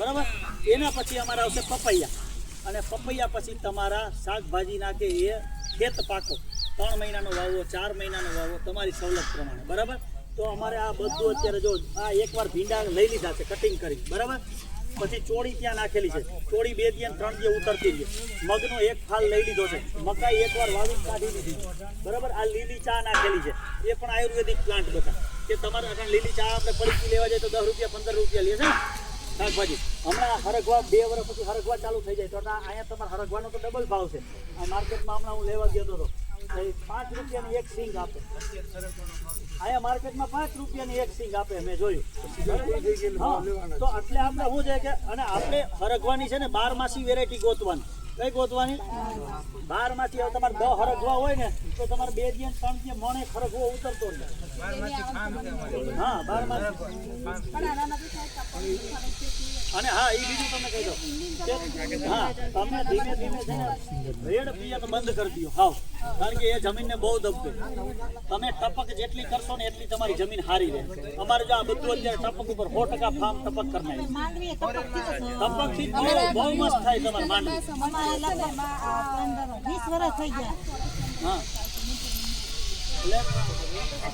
બરાબર. એના પછી અમારે આવશે પપૈયા, અને પપૈયા પછી તમારા શાકભાજી નાખે એ ખેત પાકો 3 મહિનાનો વાવો 4 મહિનાનો વાવો તમારી સવલત પ્રમાણે. બરાબર. તો અમારે આ બધું અત્યારે જો આ એકવાર ભીંડા લઈ લીધા છે કટિંગ કરી. બરાબર. પછી ચોળી ત્યાં નાખેલી છે, ચોળી 2 દિવસ 3 દિવસ ઉતરતી છે. મગનો એક ફાલ લઈ લીધો છે, મકાઈ એકવાર વાવી કાઢી લીધી. બરાબર. આ લીલી ચા નાખેલી છે, એ પણ આયુર્વેદિક પ્લાન્ટ બધા કે તમારે અગર લીલી ચા આપણે પડીકી લેવા જાય તો 10 રૂપિયા 15 રૂપિયા લે છે શાકભાજી. હમણાં હરગવા 2 વર્ષ પછી હરગવા ચાલુ થઈ જાય તો અહીંયા તમારે હરગવાનો તો ડબલ ભાવ છે. આ માર્કેટમાં હમણાં હું લેવા ગયો હતો 5 રૂપિયાની એક સિંગ આપે. અહીંયા માર્કેટમાં 5 રૂપિયાની એક સિંગ આપે, મેં જોયું. તો એટલે આપણે શું છે કે અને આપણે હરગવાની છે ને 12 માસી વેરાયટી ગોતવાની. કઈ ગોતવાની? 12 માસી. હવે તમારે 10 હરગવા હોય ને તો તમારે 2 દિવસ 3 દિવસ મણે હરગવો ઉતરતો જ. હા 12 માસી. અને હા એ બીજું તમને કહી દો, હા તમે ધીમે ધીમે છે ને રેડ પીએ તો બંધ કરી દો હાવ, કારણ કે એ જમીનને બહુ દબશે. તમે ટપક જેટલી કરશો ને એટલી તમારી જમીન હારી રહે. અમારે જો આ બધું અત્યારે ટપક ઉપર 100% ફાર્મ ટપક કરી નાખે. ટપકથી બહુ મસ્ત થાય તમારે માંડવી. 20 વર્ષ થઈ ગયા. હા એટલે